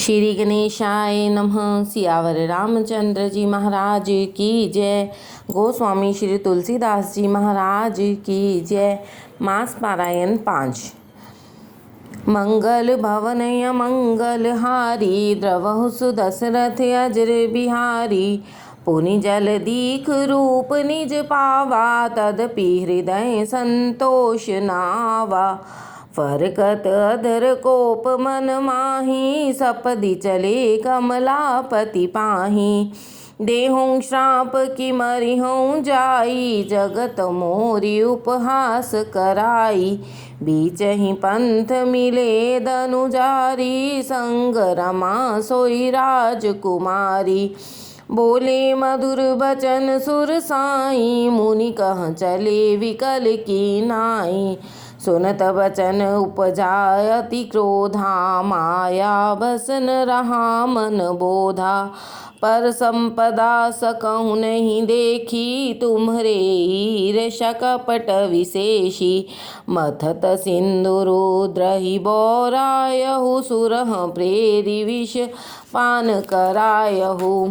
श्री गणेशाय नमः। सियावर रामचंद्र जी महाराज की जय। गोस्वामी श्री तुलसीदास जी महाराज की जय। मास पारायण 5। मंगल भवनय मंगल हारी, द्रवहु सुदशरथ अजर बिहारी। पुनि जल दीख रूप निज पावा, तदपि हृदय संतोष नावा। फरकत अधर कोप मन माही, सपदि चले कमलापति पाही। देहूँ श्राप की मरिहूँ जाई, जगत मोरी उपहास कराई। बीच ही पंथ मिले दनुजारी, संग रमा सोई राजकुमारी। बोले मधुर बचन सुर साई, मुनि कह चले विकल की नाई। सुनत बचन उपजाय अति क्रोधा, माया बसन रहा मन बोधा। पर संपदा सकहु नहीं देखी, तुम्हरे ईर्ष्या कपट विशेषी। मथत सिंदूरुद्रहि बौरायहु, सुरह प्रेरि विष पान करायहु।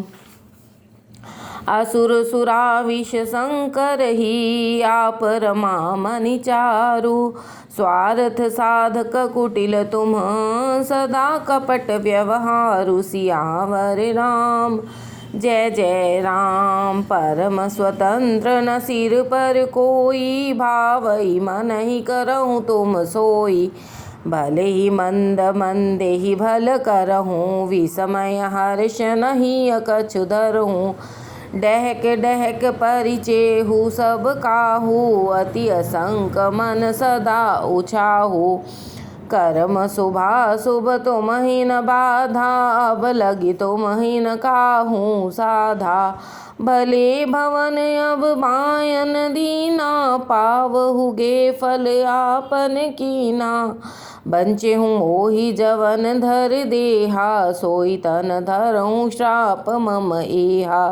असुर सुराविष शंकर ही, आप रमा मनि चारु। स्वार्थ साधक कुटिल तुम, सदा कपट व्यवहारु। सियावर राम जय जय राम। परम स्वतंत्र न सिर पर कोई, भावई मन ही करहूँ तुम सोई। भले ही मंद मंदे ही भल करहूँ, विस्मय हर्ष नहीं कछु धरहूँ। डहक डहक परिचेहु सब काहू, अति असंक मन सदा उछाहू। कर्म शुभा शुभ तुम ही न बाधा, अब लगी तुम ही न काहू साधा। भले भवन अब बायन दीना, पावहुगे फल आपन कीना। बंचे हूँ मोहि जवन धर देहा, सोई तन धरऊँ श्राप मम एहा।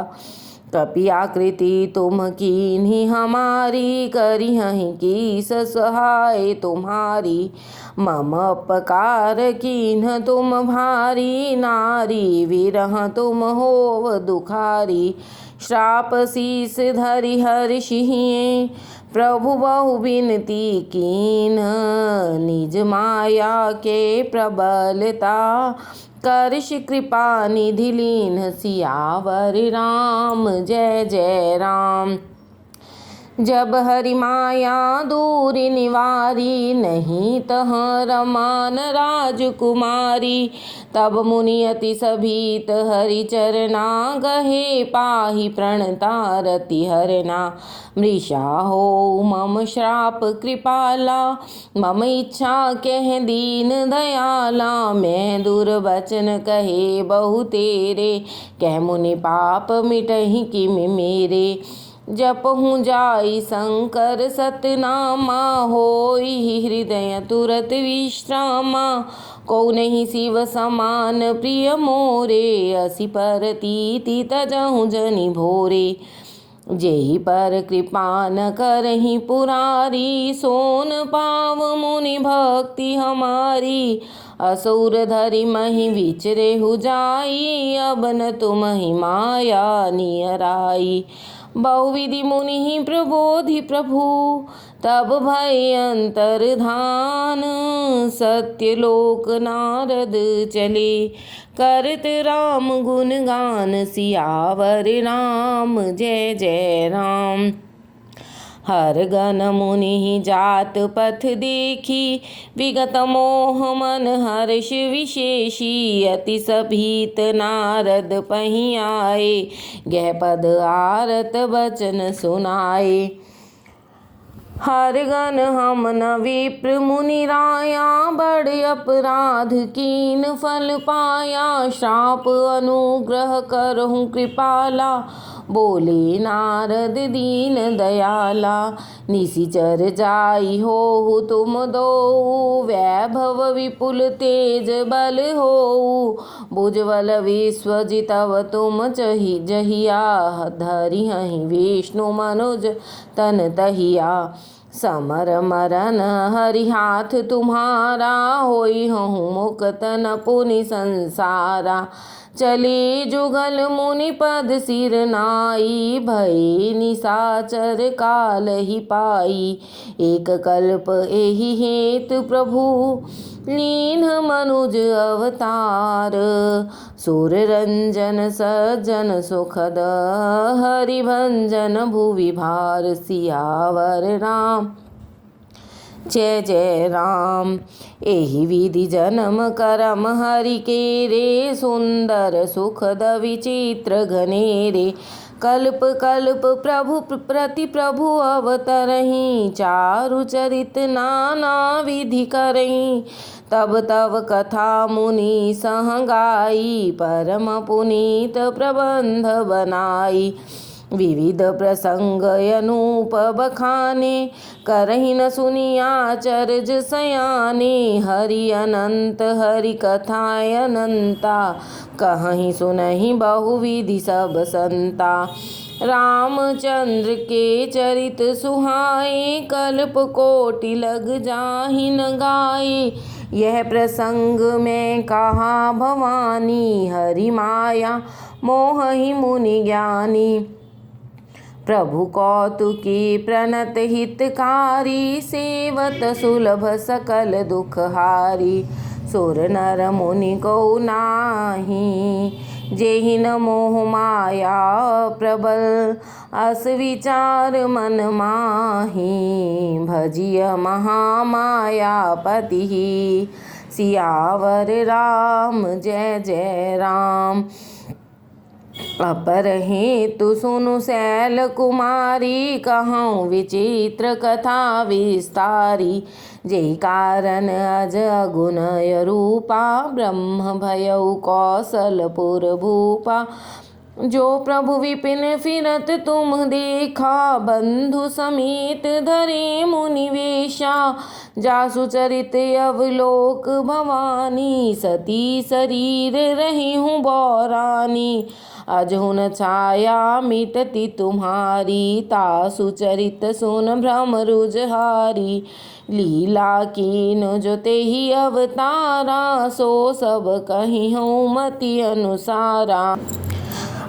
कपि आकृति तुम कीन्ही हमारी, करिहहि कीस सहाय तुम्हारी। मम अपकार कीन्ह तुम भारी, नारी विरह तुम होव दुखारी। श्राप शीस धरि हर्षिहिए, प्रभु बहु बिनती कीन। निज माया के प्रबलता, करश कृपा निधि लीन। सियावर राम जय जय राम। जब हरि माया दूर निवारी, नहीं तह रमान राजकुमारी। तब मुनि अति सभीत हरि चरना, गहे पाहि प्रणता रति हरना। मृषा हो मम श्राप कृपाला, मम इच्छा कह दीन दयाला। मैं दुर्वचन कहे बहु तेरे, कह मुनि पाप मिटहि किमि मेरे। जपहु जाई शंकर सतनामा, होई हृदय तुरत विश्रामा। को नहीं शिव समान प्रिय मोरे, असी परतीति तजहु जनि भोरे। जेहि पर कृपा न करहि पुरारी, सोन पाव मुनि भक्ति हमारी। असुर धरि महि विचरेहु जाई, अब न तुमहि माया नियराई। बहुविधि मुनि ही प्रबोधि प्रभु, तब भय अंतर्धान। सत्यलोक नारद चले, करत राम गुणगान। सियावर राम जय जय राम। हर गण मुनि जात पथ देखी, विगत मोह मन हर्ष विशेषी। अति सभीत नारद पहीं आए, गह पद आरत बचन सुनाए। हर गण हम न विप्र मुनि राया, बड़े अपराध कीन फल पाया। श्राप अनुग्रह करहु कृपाला, बोले नारद दीन दयाला। निशिचर जाई हो तुम दो, वैभव विपुल तेज बल हो। भुजबल विश्वजितव तुम चहि जहिया, धरिहहि विष्णु मनुज तन तहिया। समर मरन हरि हाथ तुम्हारा, होई हूँ मुक्त न पुनि संसारा। चले जुगल मुनि पद सिर नाई, भई निशाचर काल ही पाई। एक कल्प एहि हेतु प्रभु, लीन मनुज अवतार। सुर रंजन सज्जन सुखद, हरिभंजन भुवि भार। सियावर राम जय जय राम। एहि विधि जन्म करम हरि के रे, सुंदर सुखद विचित्र घनेरे। कल्प कल्प प्रभु प्रति प्रभु अवतरहीं, चारु चरित नाना विधि करहीं। तब तब कथा मुनि सह गाई, परम पुनीत प्रबंध बनाई। विविध प्रसंग अनूप बखाने, करहि न सुनी आचर्य सयाने। हरि अनंत हरि कथाएँ अनंता, कहीं सुनहि बहुविधि सब संता। रामचंद्र के चरित सुहाए, कल्प कोटि लग जाहि न गाए। यह प्रसंग में कहा भवानी, हरि माया मोहि मुनि ज्ञानी। प्रभु कौतुकी प्रणत हितकारी, सेवत सुलभ सकल दुखहारी। सुर नर मुनि को नाही, जेहि न मोह माया प्रबल। अस विचार मन माही, भजिय महामायापति। सियावर राम जय जय राम। अपर हेतु सुनु शैल कुमारी, कहूँ विचित्र कथा विस्तारी। जेहि कारण अज अगुनय रूपा, ब्रह्म भयउ कौशलपुर भूपा। जो प्रभु विपिन फिरत तुम देखा, बंधु समेत धरे मुनि वेशा। जासु चरित अवलोक भवानी, सती शरीर रही हूँ बौरानी। अजहु न छाया मिटती तुम्हारी, तासु चरित सुन भ्रम रुजहारी। लीला कीन जो तेहि अवतारा, सो सब कहिहूँ मति अनुसारा।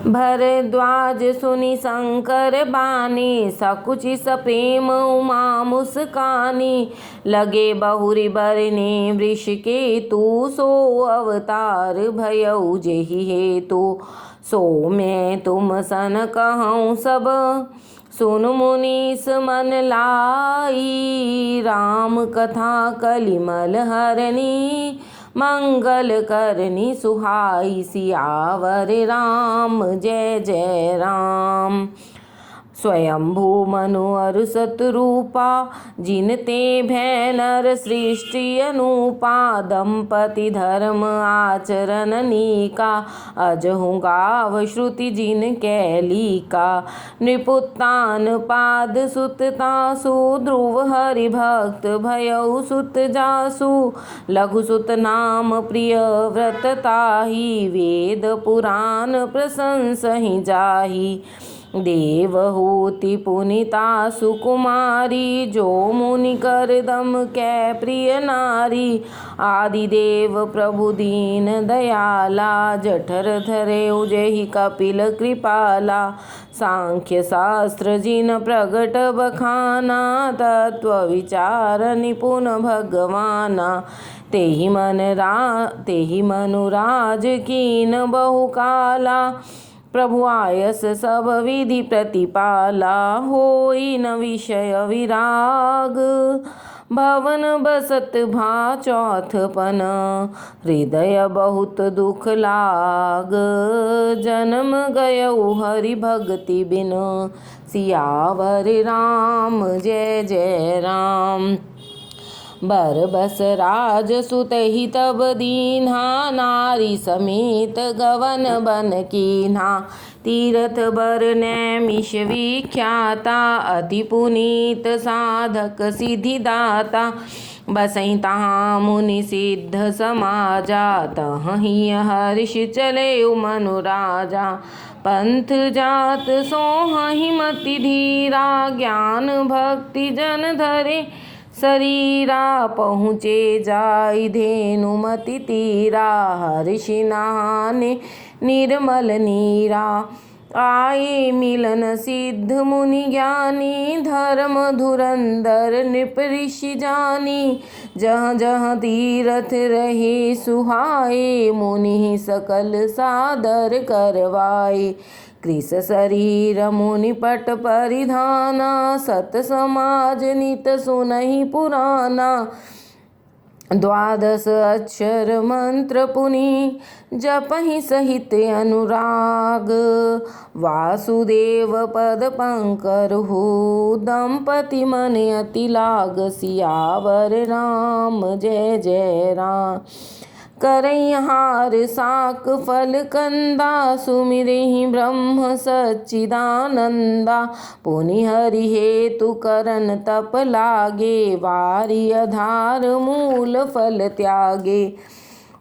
भरद्वाज सुनि शंकर बानी, सकुचि सप्रेम उमा मुस्कानी। लगे बहुरि बरने वृष केतु, सो अवतार भयउ जेहि हेतु। सो मैं तुम सन कहूँ सब, सुन मुनीस मन लाई। राम कथा कलिमल हरनी, मंगल करनी सुहाई। सियावर राम जय जय राम। स्वयंभू मनु अरु सतरूपा, जिनते भय नर सृष्टि अनूपा। दंपति धर्म आचरण नीका, अजहु गाव श्रुति जिन कैलिका। नृपुत्तान पाद सुत तासु, ध्रुव हरि भक्त भयउ सुत जासु। लघु सुत नाम प्रिय व्रत ताहि, वेद पुराण प्रशंसहि जाहि। देवहूति पुनीता सुकुमारी, जो मुनि करदम कै प्रिय नारी। आदिदेव प्रभु दीन दयाला, जठर धरे जेहि कपिल कृपाला। सांख्य शास्त्र जिन प्रगट बखाना, तत्व विचार निपुण भगवाना। तेहि मनु राज कीन बहुकाला, प्रभु आयस सब विधि प्रतिपाला। होई न विषय विराग, भवन बसत भा चौथपन। हृदय बहुत दुख लाग, जन्म गयउ हरि भगति बिन। सियावर राम जय जय राम। बरबस राज सुतहि तब दीन्हा, नारी समेत गवन बन कीन्हा। तीरथ बर नैमिष विख्याता, अति पुनीत साधक सिद्धिदाता। बसई तहाँ मुनि सिद्ध समाजा, तहीं हर्ष चले मनु राजा। पंथ जात सोहहि मति धीरा, ज्ञान भक्ति जन धरे शरीरा। पहुँचे जाई धेनुमति तीरा, हर्षि नहाने निर्मल नीरा। आए मिलन सिद्ध मुनि ज्ञानी, धर्म धुरंधर नृप ऋषि जानी। जहाँ जहाँ तीरथ रहे सुहाए, मुनि सकल सादर करवाए। कृस शरीर मुनि पट परिधाना, सत समाज नित सुनहि पुराना। द्वादश अक्षर मंत्र पुनि, जपहि सहित अनुराग। वासुदेव पद पंकरहु, दंपति मन अति लाग। सियावर राम जय जय राम। करैहार साक फल कंदा, सुमिरहि ब्रह्म सच्चिदानंदा। पुनि हरि हेतु करन तप लागे, वारि आधार मूल फल त्यागे।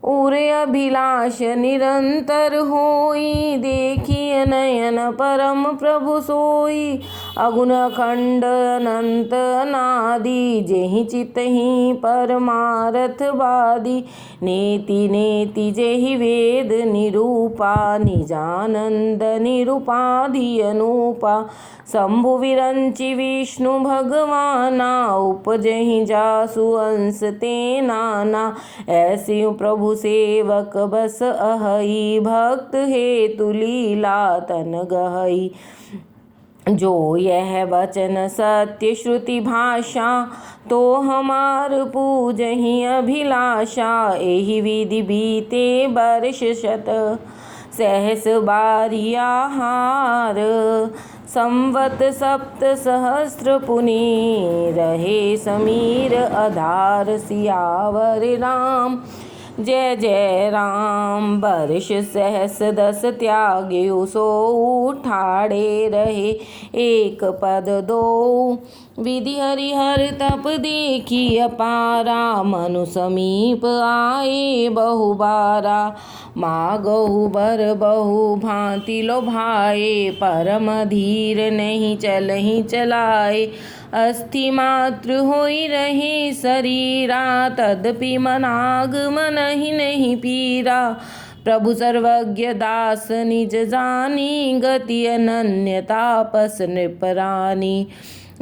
उरे अभिलाष निरंतर होई, देखिए नयन परम प्रभु सोई। अगुण अखंड अनंत अनादि, जेहि चितहि परमारथ बादी। नेति नेति जेहि वेद निरूपा, निजानंद निरूपाधि अनूपा। शंभु विरंचि विष्णु भगवाना, उपजहि जासु अंश ते नाना। ऐसी प्रभु सेवक बस अहई, भक्त हेतु लीला तन गहई। जो यह वचन सत्य श्रुति भाषा, तो हमार पूजहि अभिलाषा। एहि विधि बीते वर्ष शत, सहस बारी आहार। संवत सप्त सहस्र पुनि, रहे समीर आधार। सियावर राम जय जय राम। वर्ष सहस दस त्याग्यु, सो उठाड़े रहे एक पद दो। विधि हरिहर तप देखी अपारा, मनु समीप आए बहुबारा। मागहु बर बहु भांति लोभाए, परम धीर नहीं चलहि चलाए। अस्थि मात्र होई रहे शरीरा, तदपि मनाग मनहि नहीं पीरा। प्रभु सर्वज्ञ दास निज जानी, गति अनन्य तापस नृपरानी।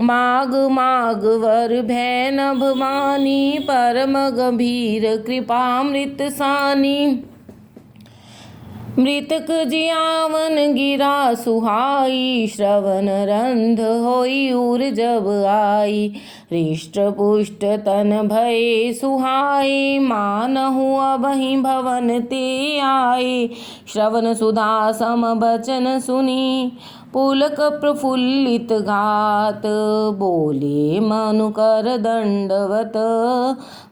माग माग वर भय नभ मानी, परम गंभीर कृपामृत सानी। मृतक जियावन गिरा सुहाई, श्रवण रंध होई उर जब आई। हृष्ट पुष्ट तन भये सुहाए, मानहु अबहि भवन ते आए। श्रवण सुधा सम बचन सुनी, पुलक प्रफुल्लित घात। बोले मनु कर दंडवत,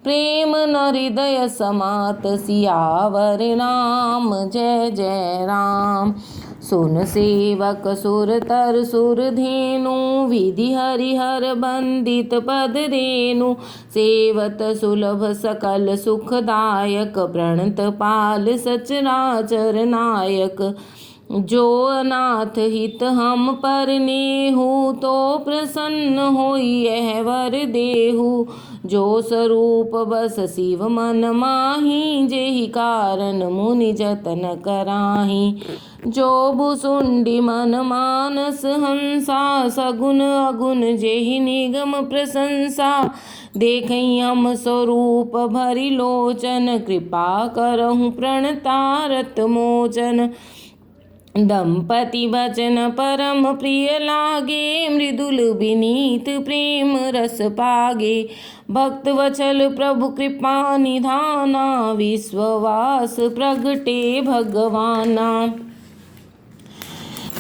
प्रेम न हृदय समात। सियावर राम जय जय राम। सुन सेवक सुर तर सुर धेनु, विधि हरिहर बंदित पद रेनु। सेवत सुलभ सकल सुखदायक, प्रणत पाल सचराचर नायक। जो अनाथ हित हम पर नेहु, तो प्रसन्न होई यह वर देहु। जो स्वरूप बस शिव मन माही, जेहि कारण मुनि जतन कराही। जो भुसुंडी मन मानस हंसा, सगुन अगुन जेहि निगम प्रशंसा। देखई हम स्वरूप भरि लोचन, कृपा करहु प्रणतारत मोचन। दंपति वचन परम प्रिय लागे, मृदुल विनीत प्रेम रस पागे। भक्त वचल प्रभु कृपा निधाना, विश्ववास प्रगटे भगवाना।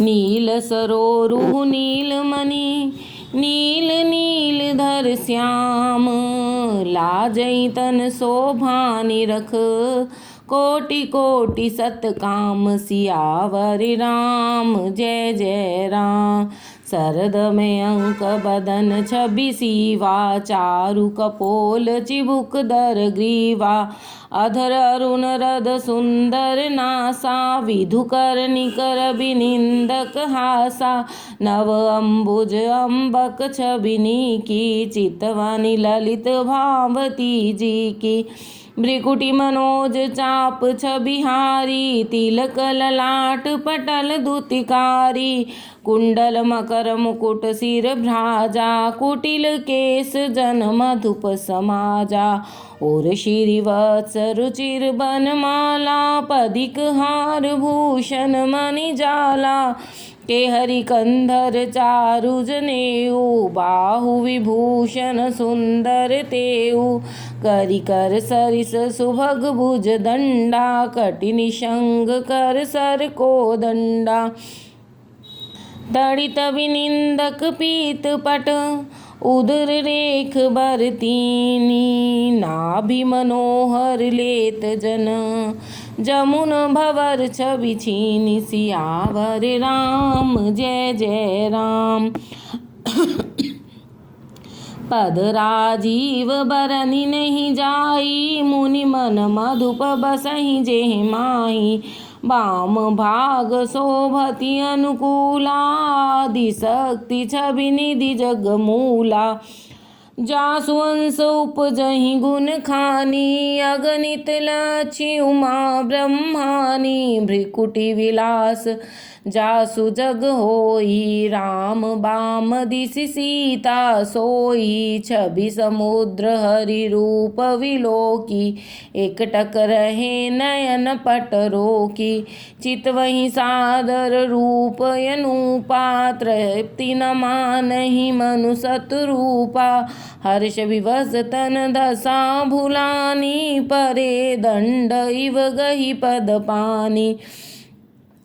नील सरोरु नीलमणि, नील नीलधर श्याम। लाजई तन शोभा निरख, कोटि कोटि सतकाम सियावर राम जय जय राम। शरद में अंक बदन छवि सीवा, चारु कपोल चिबुक दर ग्रीवा। अधर अरुण रद सुंदर नासा, विधुकर निकर बिनिंदक हासा। नव अंबुज अम्बक छबिनी की, चितवनी ललित भावती जी की। भ्रिकुटी मनोज चाप छबिहारी, तिलक ललाट पटल दुतिकारी। कुंडल मकर मुकुट सिर भ्राजा, कुटिल केस जन मधुप समाजा। और श्रीवत्स रुचिर बनमाला, पदिक हार भूषण मणि जाला। के हरि कंधर चारु जनेऊ, बाहु विभूषण सुंदर तेऊ। करि कर सरिस सुभग भुज दंडा, कटि निषंग कर सर को दंडा। तड़ित विनिंदक पीत पट, उदर रेख बरतीनी। नाभि मनोहर लेत जन, जमुन भवर छवि छीनि। सियावर राम जय जय राम। पद राजीव बरनि नहीं जाई, मुनि मन मधुप बसहि जेहि माही। वाम भाग शोभति अनुकूला, आदि शक्ति छवि निधि जग मूला। जासु अंश उपजहि गुण खानी, अगणित लक्ष्मी उमा ब्रह्मानी। भ्रिकुटी विलास जासु जग होई, राम बाम दिसि सीता सोई। छवि समुद्र हरि रूप विलोकी, एकटक रहे नयन पट रोकी। चितवहि सादर रूप अनुपा, तृप्ति न मानहि मनु सतरूपा। हर्ष विवश तन दशा भुलानी, परे दंड इव गहि पद पानी।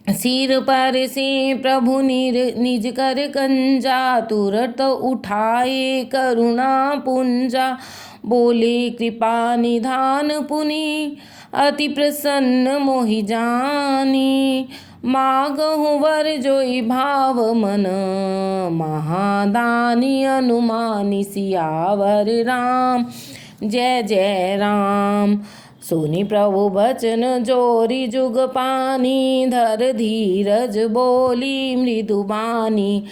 सिर पर से प्रभु निज कर कंजा, तुरत उठाए करुणा पुंजा। बोले कृपा निधान पुनि, अति प्रसन्न मोहि जानी। मागहु वर जोई भाव मन, महादानी अनुमानी। सियावर राम जय जय राम। सुनि प्रभु बचन जोरी जुग पानी, धर धीरज बोली मृदु बानी।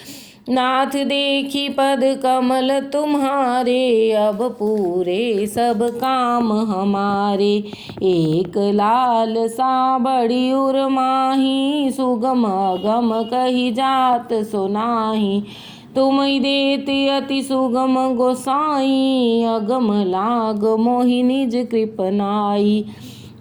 नाथ देखी पद कमल तुम्हारे, अब पूरे सब काम हमारे। एक लाल सा बड़ी उर माही, सुगम अगम कही जात सुनाही। तुम देते अति सुगम गोसाई, अगम लाग मोहि निज कृपनाई।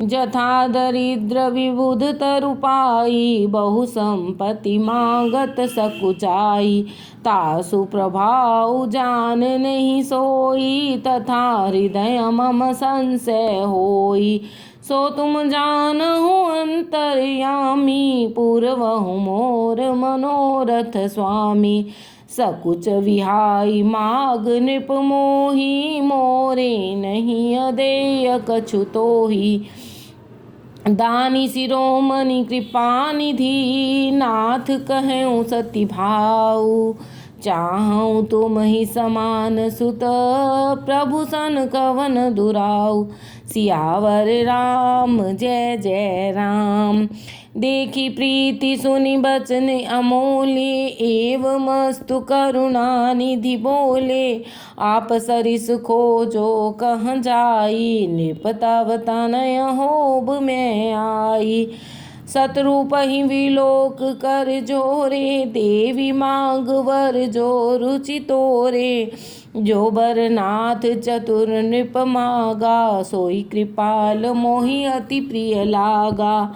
जथा दरिद्र विबुध तरुपाई, बहु संपत्ति मांगत सकुचाई। तासु प्रभाव जान नहीं सोई, तथा हृदय मम संशय होई। सो तुम जानहु अंतर्यामी, पूर्वहु मोर मनोरथ स्वामी। सकुच विहाई माग नृप मोही, मोरे नहीं अदेय कछु तोही। दानी शिरोमणि कृपा निधि, नाथ कहऊँ सति भाऊ। चाहूँ तुम ही समान सुत, प्रभु सन कवन दुराऊ। सियावर राम जय जय राम। देखी प्रीति सुनि बचन अमोले, एवं मस्तु करुणा निधि बोले। आप सरिस खोजो कहाँ जाई, नृप तव तनय होब में आई। सतरूप ही विलोक कर जोरे, देवी मांग वर जो रुचि तोरे। जो बरनाथ चतुर नृप मागा, सोई कृपाल मोहि अति प्रिय लागा।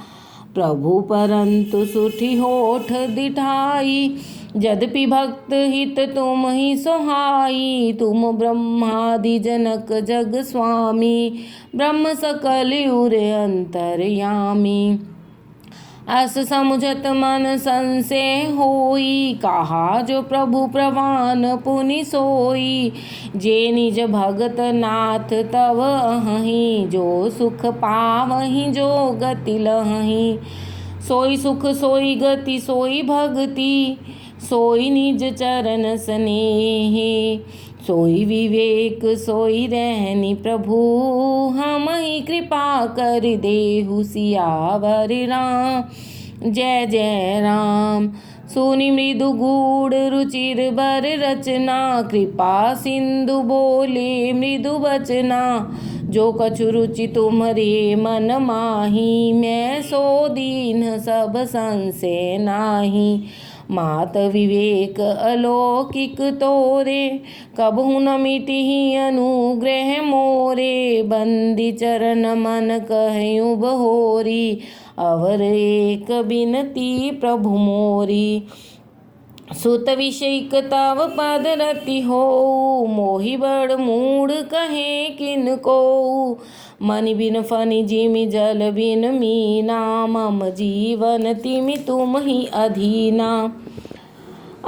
प्रभु परंतु सुठी होठ दिठाई, यद्यपि भक्त हित तुम ही सोहाई। तुम ब्रह्मादि जनक जग स्वामी, ब्रह्म सकल उर अंतर्यामी। अस समुझत मन संशय होई, कहा जो प्रभु प्रवान पुनि सोई। जे निज भगत नाथ तव अहि, जो सुख पावहि जो गति लहहि। सोई सुख सोई गति सोई भक्ति, सोई निज चरण स्नेहि। सोई विवेक सोई रहनी प्रभु, हमहि कृपा कर देहु सियावर राम जय जय राम। सुनि मृदु गूढ़ रुचिर बर रचना, कृपा सिंधु बोले मृदु बचना। जो कछु रुचि तुम्हरे मन माही, मैं सो दीन सब संशय नाही। मात विवेक अलौकिक तोरे, कबहु न मिटिहि अनुग्रह मोरे। बंदी चरण मन कहयूँ बहोरी, अवर एक बिनती प्रभु मोरी। सुत विषयक तव पद रति हो, मोहि बड़ मूढ़ कहे किनको। मनि बिन फनि जिमि जल बिन मीना, मम जीवन तिमि तुम ही अधीना।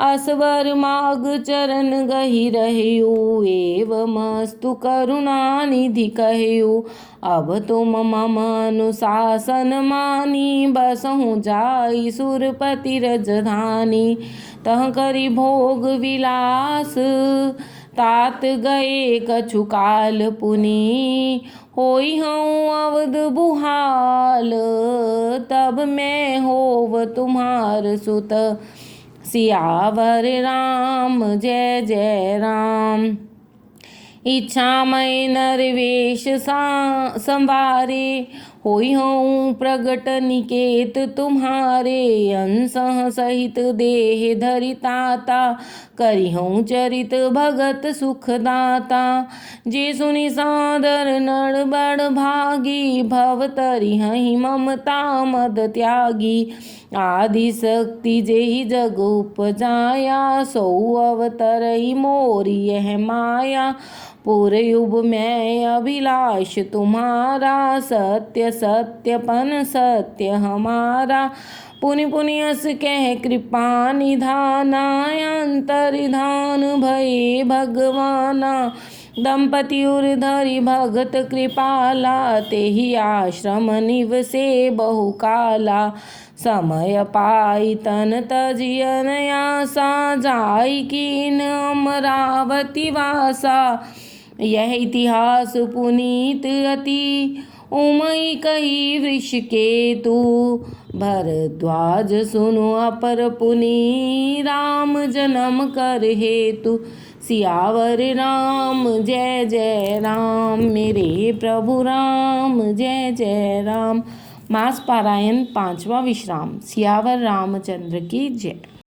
असवर माग चरण गहि रहयु, एवमस्तु करुणा निधि कहयु। अब तुम मम अनुशासन मानी, बसहु जाई सुरपति रजधानी। तह करि भोग विलास, तात गए कछु काल पुनि। होई हूँ अवध बुहाल, तब मैं होव तुम्हार सुत। सियावर राम जय जय राम। इच्छा मय नरवेश संवारे, होई हूँ प्रगट निकेत तुम्हारे। अंसह सहित देह धरि ताता, करी हूँ चरित भगत सुखदाता। जे सुनि सादर नर बड़ भागी, भव तरि हहि ममता मद त्यागी। आदि शक्ति जेहि जग उपजाया, सो अवतरई मोरी यह माया। पूरे युग में अभिलाष तुम्हारा, सत्य सत्यपन सत्य हमारा। पुनि पुनि अस कह कृपा निधाना, अंतर्धान भये भगवाना। दंपति उर धरि भगत कृपाला, तेहि आश्रम निवसे बहुकाला। समय पाई तन तजियन आसा, जाई कीन अमरावती वासा। यह इतिहास पुनीत अति, उमई कही वृषकेतु। भरद्वाज सुनु अपर पुनि, राम जन्म कर हेतु। सियावर राम जय जय राम, मेरे प्रभु राम जय जय राम। मास पारायण 5वां विश्राम। सियावर रामचंद्र की जय।